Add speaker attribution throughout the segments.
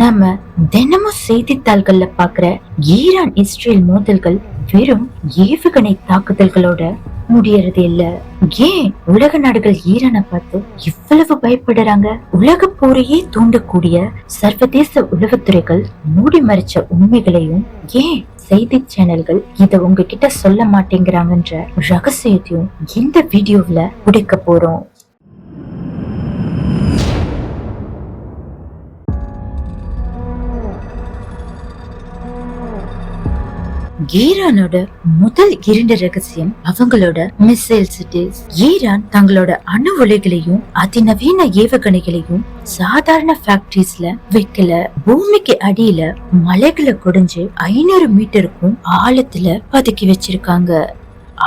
Speaker 1: நாம தினமும் செய்தித்தாள்கள்ல பாக்குற ஈரான் இஸ்ரேல் மோதல்கள் வெறும் ஏவுகணை தாக்குதல்களோட முடியறது இல்ல. ஏன் உலக நாடுகள் ஈரானை பார்த்து இவ்வளவு பயப்படுறாங்க? உலக போரையே தூண்டக்கூடிய சர்வதேச உளவுத்துறைகள் மூடி மறைச்ச உண்மைகளையும் ஏன் செய்தி சேனல்கள் இத உங்ககிட்ட சொல்ல மாட்டேங்கிறாங்கன்ற ரகசியத்தையும் இந்த வீடியோல உடைக்க போறோம். ஈரானோட முதல் 2 ரகசியம் அவங்களோட மிசைல் சிட்டிஸ். ஈரான் தங்களோட அணு உலைகளையும் அதிநவீன ஏவுகணைகளையும் சாதாரண ஃபேக்டரிஸ்ல வைக்கல. பூமிக்கு அடியில மலைகளை குடைஞ்சு 500 மீட்டருக்கும் ஆழத்துல பதுக்கி வச்சிருக்காங்க.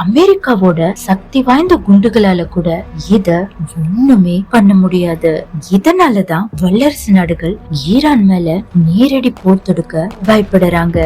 Speaker 1: அமெரிக்காவோட சக்தி வாய்ந்த குண்டுகளால கூட இத ஒண்ணுமே பண்ண முடியாது. இதனாலதான் வல்லரசு நாடுகள் ஈரான் மேல நேரடி போர் தொடுக்க பயப்படுறாங்க.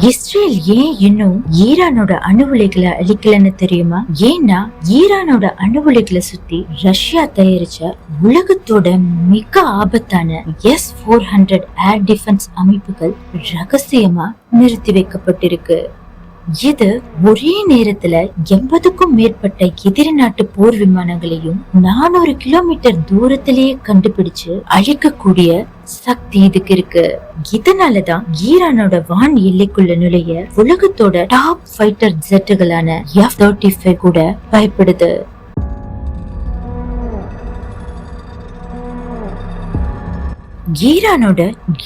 Speaker 1: இஸ்ரேல் ஏன் இன்னும் ஈரானோட அணு உலைகளை அழிக்கலன்னு தெரியுமா? ஏன்னா ஈரானோட அணு உலைகளை சுத்தி ரஷ்யா தயாரிச்ச உலகத்தோட மிக ஆபத்தான S-400 ஏர் டிஃபென்ஸ் அமைப்புகள் ரகசியமா நிறுத்தி வைக்கப்பட்டிருக்கு. இது ஒரே நேரத்துல 80க்கும் மேற்பட்ட எதிரி நாட்டு போர் விமானங்களையும் 400 கிலோமீட்டர் தூரத்திலேயே கண்டுபிடிச்சு அழிக்கக்கூடிய சக்தி இதுக்கு இருக்கு. இதனாலதான் ஈரானோட வான் எல்லைக்குள்ள நுழைய உலகத்தோட டாப் ஃபைட்டர் ஜெட்டுகளான F-35 கூட பயப்படுது. ஈரானோட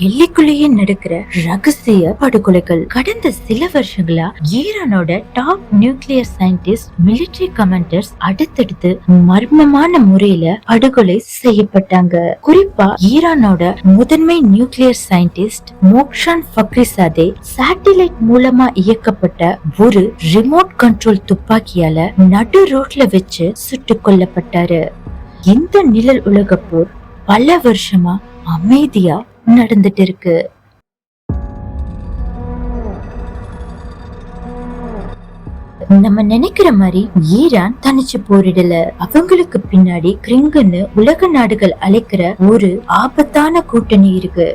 Speaker 1: எல்லைக்குள்ளேயே நடக்கிற ரகசிய படுகொலைகள். கடந்த சில வருஷங்களா ஈரானோட top nuclear scientist, military commanders அடுத்தடுத்து மர்மமான முறையில படுகொலை செய்யப்பட்டாங்க. குறிப்பா ஈரானோட முதன்மை nuclear scientist Mohsen Fakhrizadeh satellite மூலமா இயக்கப்பட்ட ஒரு ரிமோட் கண்ட்ரோல் துப்பாக்கியால நடு ரோட்ல வச்சு சுட்டுக் கொல்லப்பட்டாரு. இந்த நிழல் உலக போர் பல வருஷமா அமைதியா நடந்துட்டு இருக்கு. நம்ம நினைக்கிற மாதிரி ஈரான் தனிச்சு போரிடல. அவங்களுக்கு பின்னாடி கிரிங்குன்னு உலக நாடுகள் அழைக்கிற ஒரு ஆபத்தான கூட்டணி இருக்கு.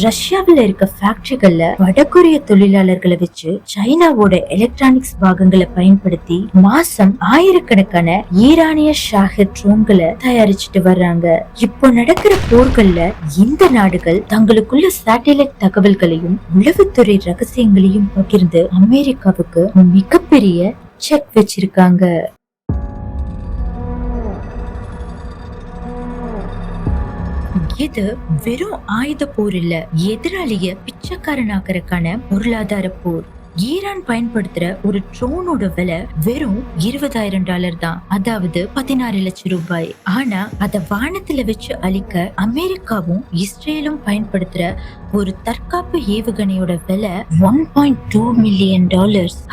Speaker 1: ரஷ்யாவில் இருக்க ஃபேக்டரிகள்ல வடகொரிய தொழிலாளர்களை வச்சு சைனாவோட எலக்ட்ரானிக்ஸ் பாகங்களை பயன்படுத்தி மாசம் ஆயிரக்கணக்கான ஈரானிய ஷாஹித் ட்ரோன்களை தயாரிச்சுட்டு வர்றாங்க. இப்போ நடக்கிற போர்கள்ல இந்த நாடுகள் தங்களுக்குள்ள சேட்டலைட் தகவல்களையும் உளவுத்துறை ரகசியங்களையும் பகிர்ந்து அமெரிக்காவுக்கு மிகப்பெரிய செக் வச்சிருக்காங்க. இது வெறும் ஆயுத போர் இல்ல, எதிராளிய பிச்சைக்காரனாக்கறக்கான பொருளாதார போர். ஈரான் பயன்படுத்துற ஒரு ட்ரோனோட விலை வெறும் $20,000 தான், அதாவது 16 லட்சம் ரூபாய். ஆனா அத வானத்துல வச்சு அழிக்க அமெரிக்காவும் இஸ்ரேலும் பயன்படுத்துற ஒரு தற்காப்பு ஏவுகணையோட விலை $1.2 மில்லியன்,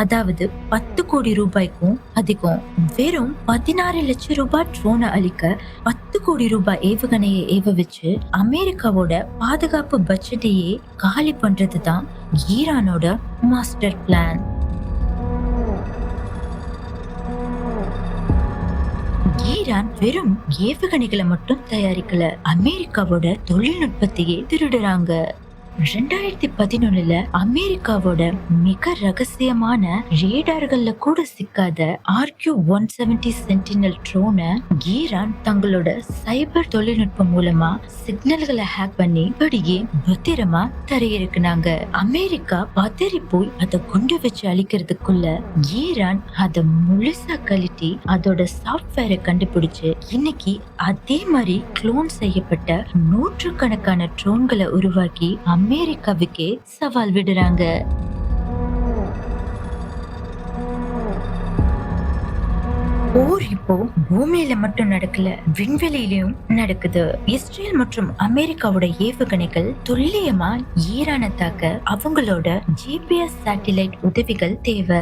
Speaker 1: அதாவது 10 கோடி ரூபாய்க்கும் அதிகம். வெறும் 16 லட்சம் ரூபாய் ட்ரோனை அழிக்க 10 கோடி ரூபாய் ஏவுகணையை ஏவ வச்சு அமெரிக்காவோட பாதுகாப்பு பட்ஜெட்டையே காலி பண்றதுதான் ஈரானோட மாஸ்டர் பிளான். ஈரான் வெறும் ஏவுகணைகளை மட்டும் தயாரிக்கல, அமெரிக்காவோட தொழில்நுட்பத்தையே திருடுறாங்க. 2011 அமெரிக்காவோட மிக ரகசியமான ரேடார்கள்ல கூட சிக்காத RQ-170 சென்டினல் ட்ரோனை ஈரான் தங்களோட சைபர் தொழில்நுட்பம் மூலமா சிக்னல்களை ஹேக் பண்ணி இப்படியே பத்திரமா தரையிறக்குனாங்க. அமெரிக்கா பதறி போய் அதை குண்டு வச்சு அழிக்கிறதுக்குள்ள ஈரான் அதை முழுசா கழட்டி அதோட சாஃப்ட்வேரை கண்டுபிடிச்சு இன்னைக்கு அதே மாதிரி க்ளோன் செய்யப்பட்ட 100கணக்கான ட்ரோன்களை உருவாக்கி அமெரிக்காவுக்கே சவால் விடுறாங்க. போர் இப்போ பூமியில மட்டும் நடக்கல, விண்வெளியிலும் நடக்குது. இஸ்ரேல் மற்றும் அமெரிக்காவோட ஏவுகணைகள் துல்லியமா ஈரானை தாக்க அவங்களோட GPS சேட்டிலைட் உதவிகள் தேவை.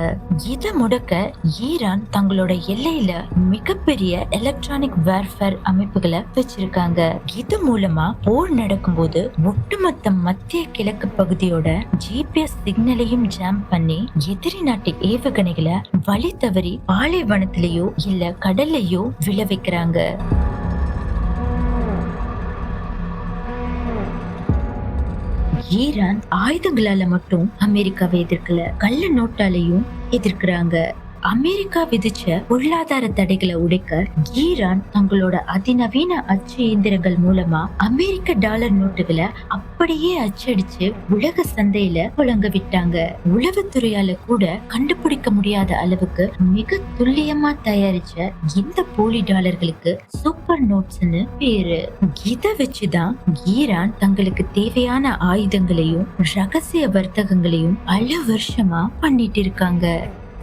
Speaker 1: இத முடக்க ஈரான் தங்களோட எல்லையில மிகப்பெரிய எலக்ட்ரானிக் வார்ஃபேர் அமைப்புகளை வச்சிருக்காங்க. இது மூலமா போர் நடக்கும்போது ஒட்டுமொத்த மத்திய கிழக்கு பகுதியோட GPS சிக்னலையும் ஜாம் பண்ணி எதிரி நாட்டு ஏவுகணைகளை வழி தவறி பாலைவனத்திலேயோ இல்ல கடல்லையோ விளைவிக்கிறாங்க. ஈரான் ஆயுதங்களால மட்டும் அமெரிக்காவை எதிர்க்கல, கள்ள நோட்டாலையும் எதிர்க்கிறாங்க. அமெரிக்கா விதிச்ச பொருளாதார தடைகளை உடைக்க ஈரான் தங்களோட அதிநவீன அச்சு இயந்திரங்கள் மூலமா அமெரிக்க டாலர் நோட்டுகளை அப்படியே அச்சடிச்சு உலக சந்தையில புழங்க விட்டாங்க. உளவுத்துறையால கூட கண்டுபிடிக்க முடியாத அளவுக்கு மிக துல்லியமா தயாரிச்ச இந்த போலி டாலர்களுக்கு சூப்பர் நோட்ஸ்னு பேரு. இத வச்சுதான் ஈரான் தங்களுக்கு தேவையான ஆயுதங்களையும் ரகசிய வர்த்தகங்களையும் பல வருஷமா பண்ணிட்டு இருக்காங்க.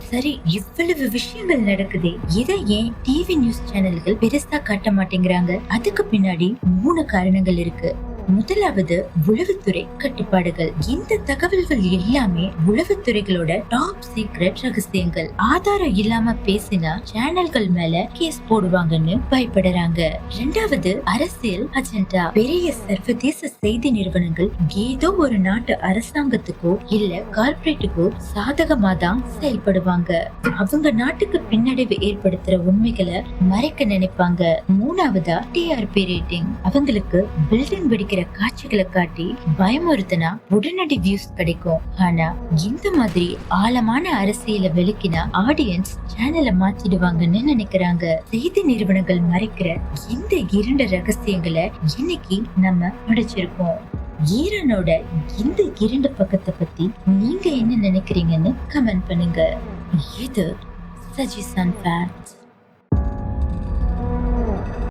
Speaker 1: சரி, இவ்வளவு விஷயங்கள் நடக்குதே, இதை ஏன் டிவி நியூஸ் சேனல்கள் பெருசா காட்ட மாட்டேங்கிறாங்க? அதுக்கு பின்னாடி 3 காரணங்கள் இருக்கு. முதலாவது, உளவுத்துறை கட்டுப்பாடுகள். இந்த தகவல்கள் எல்லாமே உளவுத்துறைகளோட டாப் சீக்ரெட் ரகசியங்கள். ஆதாரம் இல்லாம பேசினா சேனல்கள் மேல கேஸ் போடுவாங்கன்னு பயப்படுறாங்க. இரண்டாவது, அரசியல் அஜெண்டா. பெரிய சர்வதேச செய்தி நிறுவனங்கள் ஏதோ ஒரு நாட்டு அரசாங்கத்துக்கோ இல்ல கார்ப்பரேட்டுக்கோ சாதகமா தான் செயல்படுவாங்க. அவங்க நாட்டுக்கு பின்னடைவு ஏற்படுத்துற உண்மைகளை மறைக்க நினைப்பாங்க. மூணாவதா, டிஆர்பி ரேட்டிங். அவங்களுக்கு பில்டிங் வெடிக்கிற காட்சிகளை காட்டி பயமுறுத்தினா உடனடி வியூஸ் கிடைக்கும். ஆனா இந்த மாதிரி ஆழமான அரசியலை விளக்கினா ஆடியன்ஸ் சேனலை மாத்திடுவாங்கன்னு நினைக்கிறாங்க. செய்தி நிறுவனங்கள் மறைக்கிற இந்த 2 ரகசியங்களை இன்னைக்கு நம்ம படிச்சிருக்கோம். ஈரானோட இந்த 2 பக்கத்தை பத்தி நீங்க என்ன நினைக்கிறீங்கன்னு கமெண்ட் பண்ணுங்க. இது சஜிசன் ஃபேக்ட்ஸ்.